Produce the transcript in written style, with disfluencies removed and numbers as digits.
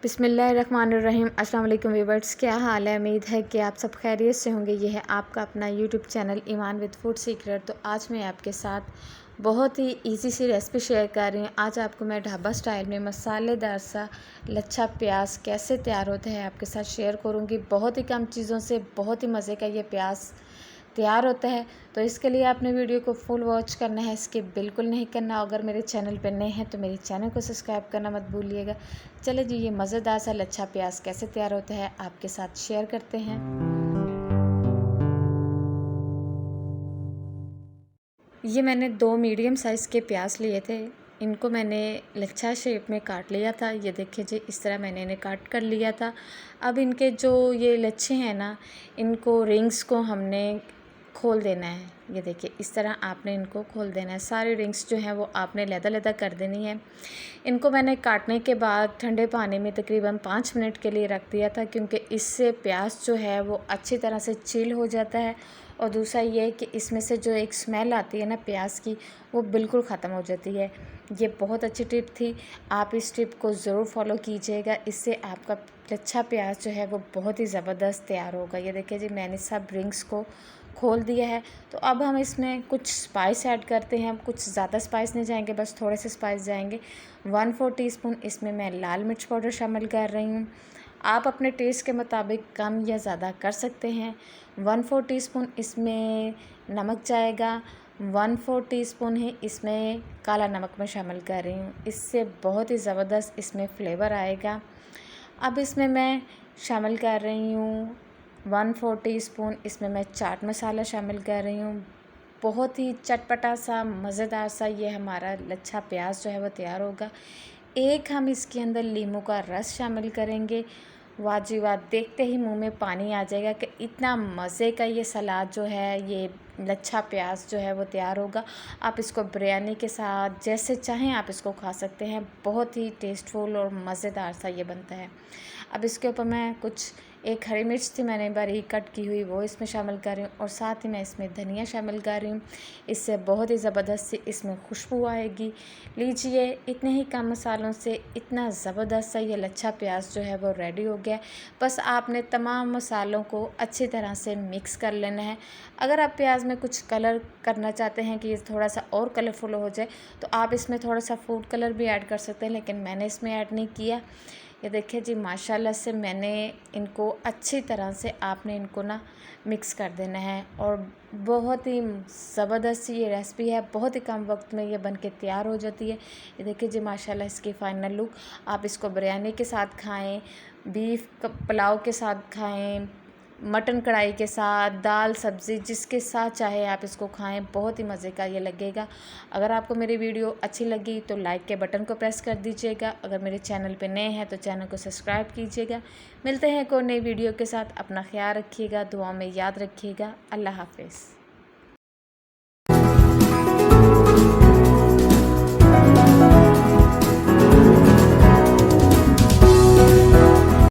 बिस्मिल्लाहिर्रहमानिर्रहीम। अस्सलाम वालेकुम व्यूअर्स, क्या हाल है। उम्मीद है कि आप सब खैरियत से होंगे। ये है आपका अपना YouTube channel Iman with food secret. तो आज मैं आपके साथ बहुत ही इजी सी रेसिपी शेयर कर रही हूँ। आज आपको मैं ढाबा स्टाइल में मसालेदार सा लच्छा प्याज कैसे तैयार होता है आपके साथ शेयर करूँगी। बहुत ही कम चीज़ों से बहुत ही मज़े का ये प्याज तैयार होता है। तो इसके लिए आपने वीडियो को फुल वॉच करना है, स्किप बिल्कुल नहीं करना। अगर मेरे चैनल पर नए हैं तो मेरे चैनल को सब्सक्राइब करना मत भूलिएगा। चले जी, ये मज़ेदार सा लच्छा प्याज कैसे तैयार होता है आपके साथ शेयर करते हैं। ये मैंने 2 मीडियम साइज़ के प्याज लिए थे। इनको मैंने लच्छा शेप में काट लिया था। ये देखिए जी, इस तरह मैंने इन्हें काट कर लिया था। अब इनके जो ये लच्छे हैं ना, इनको रिंग्स को हमने खोल देना है। ये देखिए, इस तरह आपने इनको खोल देना है। सारी रिंग्स जो हैं वो आपने लैदा-लैदा कर देनी है। इनको मैंने काटने के बाद ठंडे पानी में तकरीबन 5 मिनट के लिए रख दिया था, क्योंकि इससे प्याज जो है वो अच्छी तरह से चिल हो जाता है। और दूसरा ये है कि इसमें से जो एक स्मेल आती है ना प्याज की, वो बिल्कुल ख़त्म हो जाती है। ये बहुत अच्छी टिप थी, आप इस टिप को ज़रूर फॉलो कीजिएगा। इससे आपका लच्छा प्याज जो है वो बहुत ही ज़बरदस्त तैयार होगा। ये देखिए जी, मैंने सब रिंग्स को खोल दिया है। तो अब हम इसमें कुछ स्पाइस ऐड करते हैं। कुछ ज़्यादा स्पाइस नहीं जाएंगे, बस थोड़े से स्पाइस जाएंगे। 1/4 टीस्पून इसमें मैं लाल मिर्च पाउडर शामिल कर रही हूँ। आप अपने टेस्ट के मुताबिक कम या ज़्यादा कर सकते हैं। 1/4 टीस्पून इसमें नमक जाएगा। 1/4 टीस्पून ही इसमें काला नमक मैं शामिल कर रही हूँ। इससे बहुत ही ज़बरदस्त इसमें फ्लेवर आएगा। अब इसमें मैं शामिल कर रही हूँ 1/4 टीस्पून इसमें मैं चाट मसाला शामिल कर रही हूँ। बहुत ही चटपटा सा मज़ेदार सा ये हमारा लच्छा प्याज जो है वो तैयार होगा। एक हम इसके अंदर नींबू का रस शामिल करेंगे। वाह जी वाह, देखते ही मुंह में पानी आ जाएगा कि इतना मज़े का ये सलाद जो है, ये लच्छा प्याज जो है वो तैयार होगा। आप इसको बिरयानी के साथ जैसे चाहें आप इसको खा सकते हैं। बहुत ही टेस्टफुल और मज़ेदार सा ये बनता है। अब इसके ऊपर मैं कुछ एक हरी मिर्च थी मैंने बारीक कट की हुई, वो इसमें शामिल कर रही हूँ। और साथ ही मैं इसमें धनिया शामिल कर रही हूँ। इससे बहुत ही ज़बरदस्त सी इसमें खुशबू आएगी। लीजिए, इतने ही कम मसालों से इतना ज़बरदस्त सा ये लच्छा प्याज जो है वो रेडी हो गया। बस आपने तमाम मसालों को अच्छी तरह से मिक्स कर लेना है। अगर आप प्याज में कुछ कलर करना चाहते हैं कि ये थोड़ा सा और कलरफुल हो जाए, तो आप इसमें थोड़ा सा फूड कलर भी ऐड कर सकते हैं, लेकिन मैंने इसमें ऐड नहीं किया। ये देखिए जी, माशाल्लाह से मैंने इनको अच्छी तरह से आपने इनको ना मिक्स कर देना है। और बहुत ही ज़बरदस्त ये रेसिपी है, बहुत ही कम वक्त में ये बन के तैयार हो जाती है। ये देखिए जी, माशाल्लाह इसकी फ़ाइनल लुक। आप इसको बिरयानी के साथ खाएं, बीफ पुलाव के साथ खाएं, मटन कढ़ाई के साथ, दाल सब्ज़ी जिसके साथ चाहे आप इसको खाएं। बहुत ही मज़े का ये लगेगा। अगर आपको मेरी वीडियो अच्छी लगी तो लाइक के बटन को प्रेस कर दीजिएगा। अगर मेरे चैनल पे नए हैं तो चैनल को सब्सक्राइब कीजिएगा। मिलते हैं कोई नई वीडियो के साथ। अपना ख्याल रखिएगा, दुआ में याद रखिएगा। अल्लाह हाफ़िज़।